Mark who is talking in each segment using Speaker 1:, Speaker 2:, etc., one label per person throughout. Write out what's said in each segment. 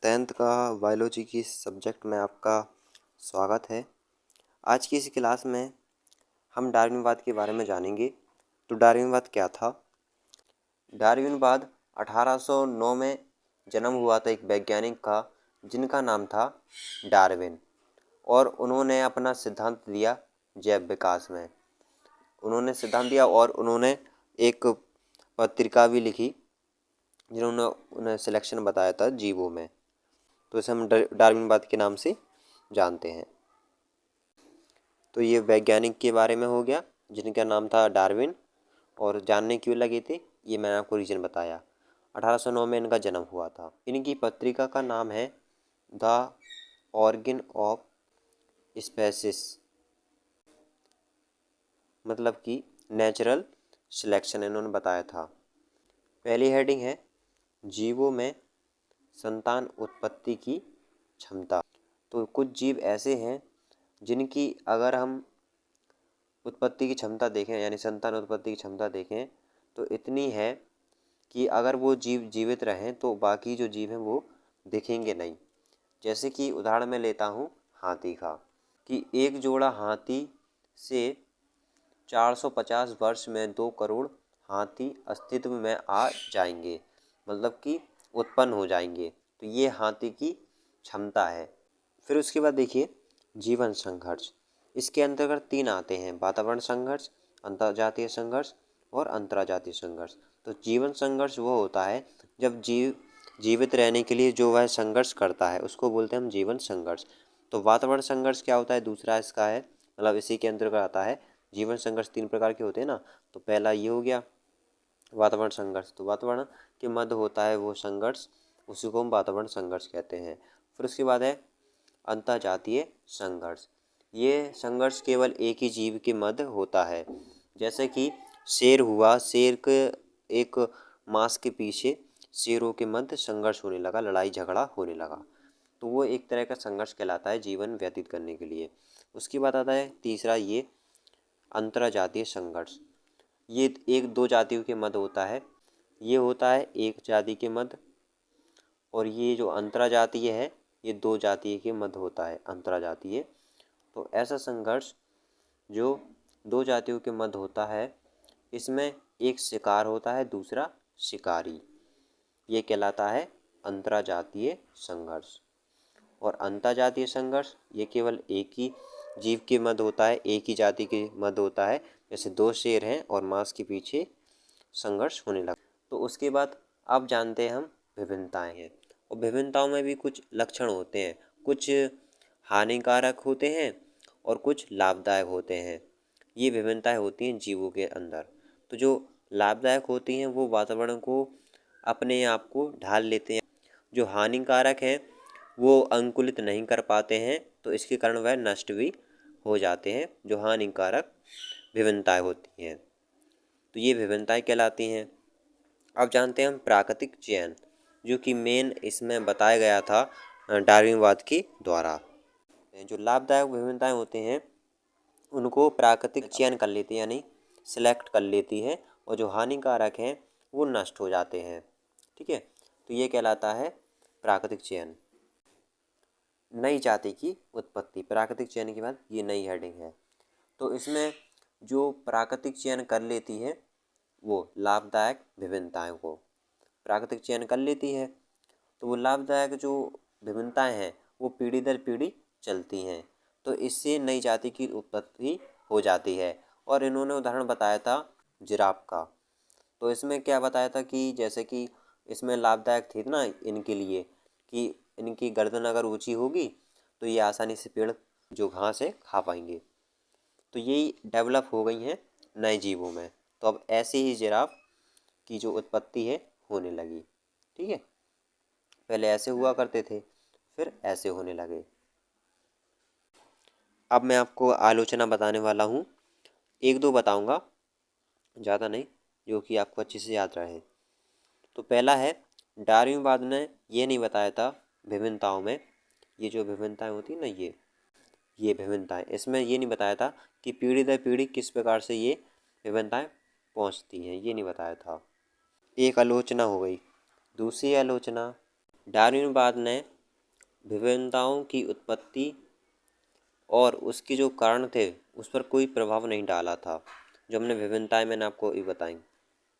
Speaker 1: 10th का biology की subject में आपका स्वागत है। आज की इस क्लास में हम डार्विनवाद के बारे में जानेंगे। तो डार्विनवाद क्या था? डार्विनवाद 1809 में जन्म हुआ था एक वैज्ञानिक का, जिनका नाम था डार्विन, और उन्होंने अपना सिद्धांत दिया जैव विकास में। उन्होंने सिद्धांत दिया और उन्होंने एक पत्रिका भी लिखी जिन्होंने उन्हें सिलेक्शन बताया था जीवों में। तो इसे हम डार्विनवाद के नाम से जानते हैं। तो ये वैज्ञानिक के बारे में हो गया जिनका नाम था डार्विन, और जानने क्यों लगे थे ये मैंने आपको रीज़न बताया। 1809 में इनका जन्म हुआ था। इनकी पत्रिका का नाम है द ऑर्गन ऑफ स्पेसिस, मतलब कि नेचुरल सिलेक्शन इन्होंने बताया था। पहली हेडिंग है जीवों में संतान उत्पत्ति की क्षमता। तो कुछ जीव ऐसे हैं जिनकी अगर हम उत्पत्ति की क्षमता देखें, यानी संतान उत्पत्ति की क्षमता देखें, तो इतनी है कि अगर वो जीव जीवित रहें तो बाकी जो जीव हैं वो दिखेंगे नहीं। जैसे कि उदाहरण मैं लेता हूँ हाथी का, कि एक जोड़ा हाथी से 450 वर्ष में 2 करोड़ हाथी अस्तित्व में आ जाएंगे, मतलब कि उत्पन्न हो जाएंगे। तो ये हाथी की क्षमता है। फिर उसके बाद देखिए जीवन संघर्ष। इसके अंतर्गत 3 आते हैं: वातावरण संघर्ष, अंतर्जातीय संघर्ष और अंतर्जातीय संघर्ष। तो जीवन संघर्ष वो होता है जब जीव जीवित रहने के लिए जो वह संघर्ष करता है उसको बोलते हैं हम जीवन संघर्ष। तो वातावरण संघर्ष क्या होता है? दूसरा इसका है, मतलब इसी के अंतर्गत आता है। जीवन संघर्ष 3 प्रकार के होते हैं ना, तो पहला ये हो गया वातावरण संघर्ष। तो वातावरण के मध्य होता है वो संघर्ष, उसी को हम वातावरण संघर्ष कहते हैं। फिर उसके बाद है अंतर्जातीय संघर्ष। ये संघर्ष केवल एक ही जीव के मध्य होता है। जैसे कि शेर हुआ, शेर के एक मांस के पीछे शेरों के मध्य संघर्ष होने लगा, लड़ाई झगड़ा होने लगा, तो वो एक तरह का संघर्ष कहलाता है जीवन व्यतीत करने के लिए। उसके बाद आता है तीसरा ये अंतर्जातीय संघर्ष। ये एक दो जातियों के मध्य होता है, ये होता है एक जाति के मध्य, और ये जो अंतर्जातीय है ये 2 जातीय के मध्य होता है अंतर्जातीय। तो ऐसा संघर्ष जो 2 जातियों के मध्य होता है, इसमें एक शिकार होता है, दूसरा शिकारी, ये कहलाता है अंतर्जातीय संघर्ष। और अंतर्जातीय संघर्ष ये केवल एक ही जीव के मध्य होता है, एक ही जाति के मध्य होता है। जैसे 2 शेर हैं और मांस के पीछे संघर्ष होने लगा। तो उसके बाद अब जानते हैं हम विभिन्नताएं हैं, और विभिन्नताओं में भी कुछ लक्षण होते हैं, कुछ हानिकारक होते हैं और कुछ लाभदायक होते हैं। ये विभिन्नताएं होती हैं जीवों के अंदर। तो जो लाभदायक होती हैं वो वातावरण को अपने आप को ढाल लेते हैं, जो हानिकारक हैं वो अंकुलित नहीं कर पाते हैं, तो इसके कारण वह नष्ट भी हो जाते हैं, जो हानिकारक विभिन्नताएं होती हैं। तो ये विभिन्नताएं कहलाती हैं। अब जानते हैं हम प्राकृतिक चयन, जो कि मेन इसमें बताया गया था डार्विनवाद के द्वारा। जो लाभदायक विभिन्नताएं होते हैं उनको प्राकृतिक चयन कर लेती है, यानी सिलेक्ट कर लेती है, और जो हानिकारक हैं वो नष्ट हो जाते हैं। ठीक है, तो ये कहलाता है प्राकृतिक चयन। नई जाति की उत्पत्ति, प्राकृतिक चयन के बाद ये नई हेडिंग है। तो इसमें जो प्राकृतिक चयन कर लेती है वो लाभदायक विभिन्नताओं को प्राकृतिक चयन कर लेती है, तो वो लाभदायक जो विभिन्नताएं हैं वो पीढ़ी दर पीढ़ी चलती हैं, तो इससे नई जाति की उत्पत्ति हो जाती है। और इन्होंने उदाहरण बताया था जिराफ का। तो इसमें क्या बताया था कि जैसे कि इसमें लाभदायक थी ना इनके लिए, कि इनकी गर्दन अगर ऊंची होगी तो ये आसानी से पेड़ जो घास है खा पाएंगे। तो यही डेवलप हो गई हैं नए जीवों में। तो अब ऐसे ही जिराफ की जो उत्पत्ति है होने लगी। ठीक है, पहले ऐसे हुआ करते थे, फिर ऐसे होने लगे। अब मैं आपको आलोचना बताने वाला हूँ, 1-2 बताऊँगा, ज़्यादा नहीं, जो कि आपको अच्छे से याद रहे। तो पहला है डार्विनवाद ने ये नहीं बताया था विभिन्नताओं में, ये जो विभिन्नताएं होती हैं ना, ये विभिन्नताएं, इसमें ये नहीं बताया था कि पीढ़ी दर पीढ़ी किस प्रकार से ये विभिन्नताएं पहुंचती हैं, ये नहीं बताया था। एक आलोचना हो गई। दूसरी आलोचना, डार्विनवाद ने विभिन्नताओं की उत्पत्ति और उसके जो कारण थे उस पर कोई प्रभाव नहीं डाला था। जो हमने विभिन्नताएं मैंने आपको ये बताई।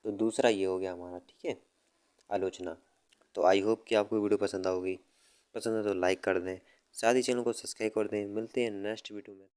Speaker 1: तो दूसरा ये हो गया हमारा, ठीक है, आलोचना। तो आई होप कि आपको वीडियो पसंद आओगी। पसंद है तो लाइक कर दें, साथ ही चैनल को सब्सक्राइब कर दें। मिलते हैं नेक्स्ट वीडियो में।